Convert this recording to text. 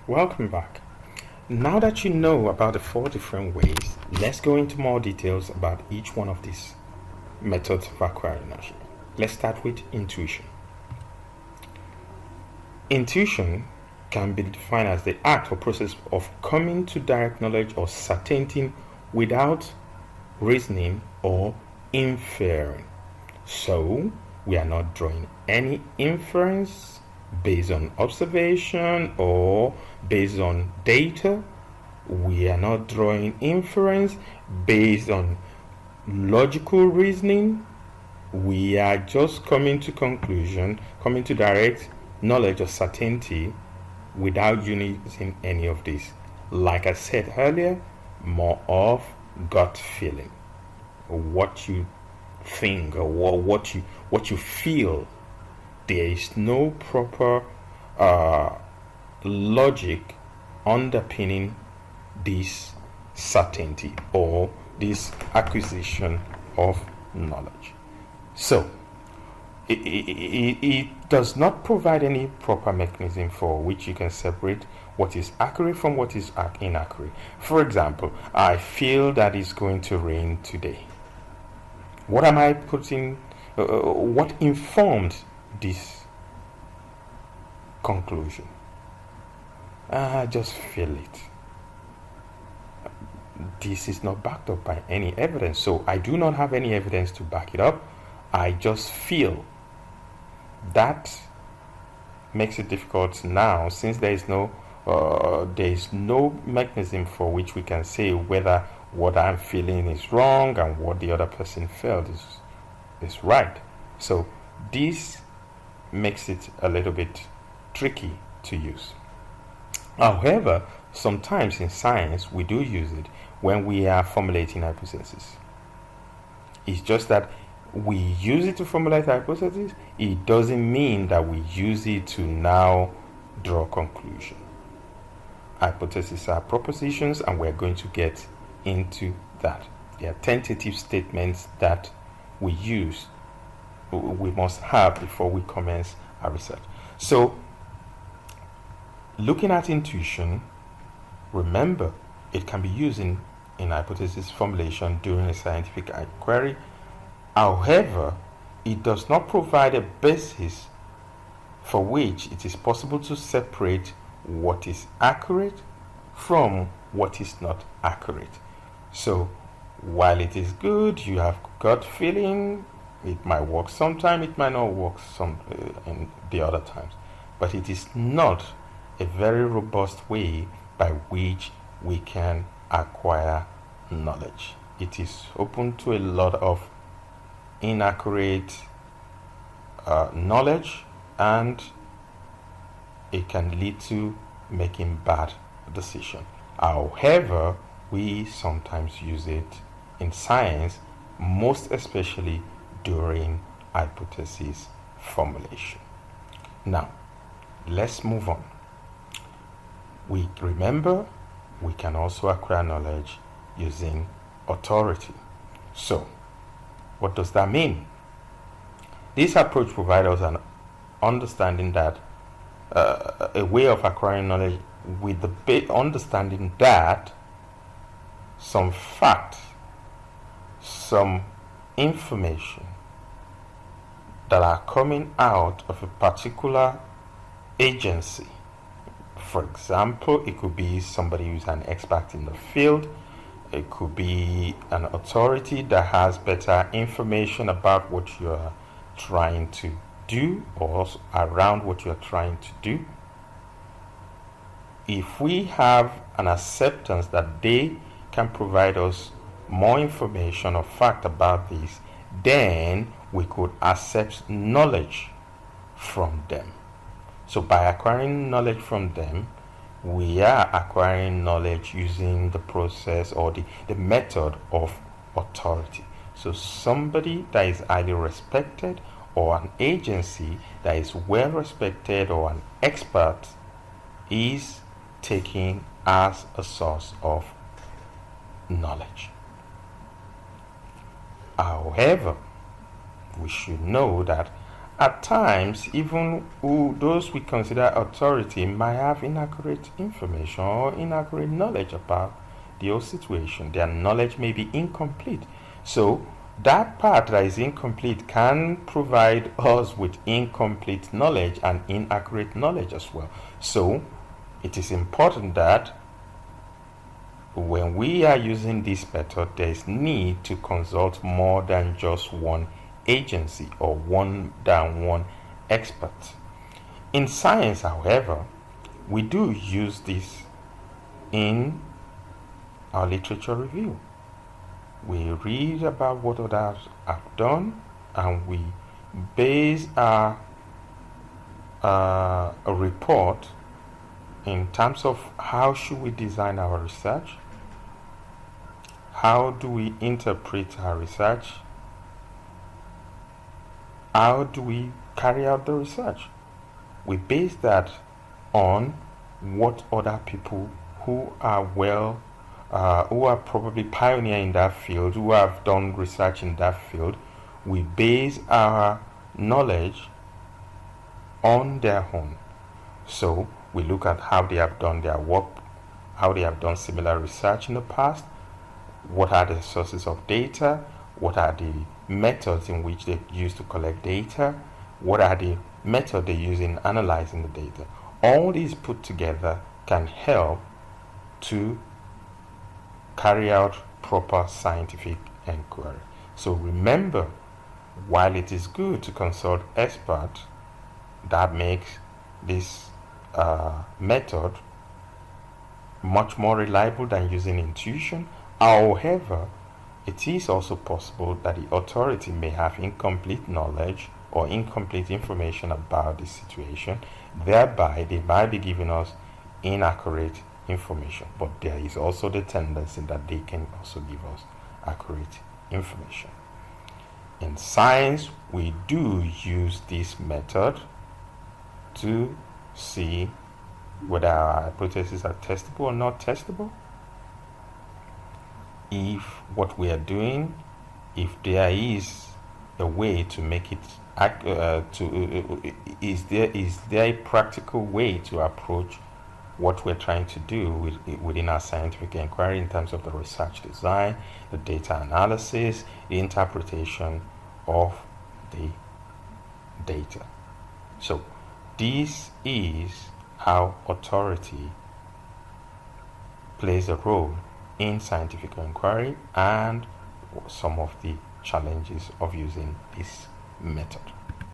Welcome back. Now that you know about the four different ways, let's go into more details about each one of these methods of acquiring knowledge. Let's start with intuition. Intuition can be defined as the act or process of coming to direct knowledge or certainty without reasoning or inferring. So, we are not drawing any inference based on observation or based on data. We are not drawing inference based on logical reasoning. We are just coming to conclusion, coming to direct knowledge or certainty without using any of this. Like I said earlier, more of gut feeling, what you think or what you feel. There is no proper logic underpinning this certainty or this acquisition of knowledge. So it does not provide any proper mechanism for which you can separate what is accurate from what is inaccurate. For example, I feel that it's going to rain today. What am I putting? What informed this conclusion? I just feel it. This is not backed up by any evidence, so I do not have any evidence to back it up. I just feel. That makes it difficult now, since there is no mechanism for which we can say whether what I'm feeling is wrong and what the other person felt is right. So this makes it a little bit tricky to use. However, sometimes in science we do use it when we are formulating hypotheses. It's just that we use it to formulate hypotheses. It doesn't mean that we use it to now draw conclusion. Hypotheses are propositions, and we're going to get into that. They are tentative statements that we must have before we commence our research. So, looking at intuition, remember it can be used in hypothesis formulation during a scientific inquiry. However, it does not provide a basis for which it is possible to separate what is accurate from what is not accurate. So, while it is good, you have gut feeling, it might work sometime, it might not work in the other times. But it is not a very robust way by which we can acquire knowledge. It is open to a lot of inaccurate knowledge, and it can lead to making bad decisions. However, we sometimes use it in science, most especially during hypothesis formulation. Now, let's move on. We can also acquire knowledge using authority. So, what does that mean? This approach provides us an understanding that a way of acquiring knowledge with the understanding that some fact, some information that are coming out of a particular agency. For example, it could be somebody who's an expert in the field. It could be an authority that has better information about what you are trying to do or around what you are trying to do. If we have an acceptance that they can provide us more information or fact about this, then we could accept knowledge from them. So by acquiring knowledge from them, we are acquiring knowledge using the process or the method of authority. So somebody that is highly respected, or an agency that is well respected, or an expert is taken as a source of knowledge. However, we should know that at times, even those we consider authority might have inaccurate information or inaccurate knowledge about the whole situation. Their knowledge may be incomplete. So that part that is incomplete can provide us with incomplete knowledge and inaccurate knowledge as well. So it is important that when we are using this method, there is need to consult more than just one agency or one expert. In science, however, we do use this in our literature review. We read about what others have done and we base our a report in terms of how should we design our research, how do we interpret our research, how do we carry out the research. We base that on what other people who are who are probably pioneer in that field, who have done research in that field, we base our knowledge on their own. So we look at how they have done their work, how they have done similar research in the past, what are the sources of data, what are the methods in which they use to collect data, what are the methods they use in analyzing the data. All these put together can help to carry out proper scientific inquiry. So remember, while it is good to consult experts, that makes this method much more reliable than using intuition. However, it is also possible that the authority may have incomplete knowledge or incomplete information about the situation. Thereby, they might be giving us inaccurate information. But there is also the tendency that they can also give us accurate information. In science, we do use this method to see whether our hypotheses are testable or not testable. If what we are doing, if there is a way to make it is there a practical way to approach what we're trying to do within our scientific inquiry in terms of the research design, the data analysis, the interpretation of the data. So this is how authority plays a role in scientific inquiry and some of the challenges of using this method.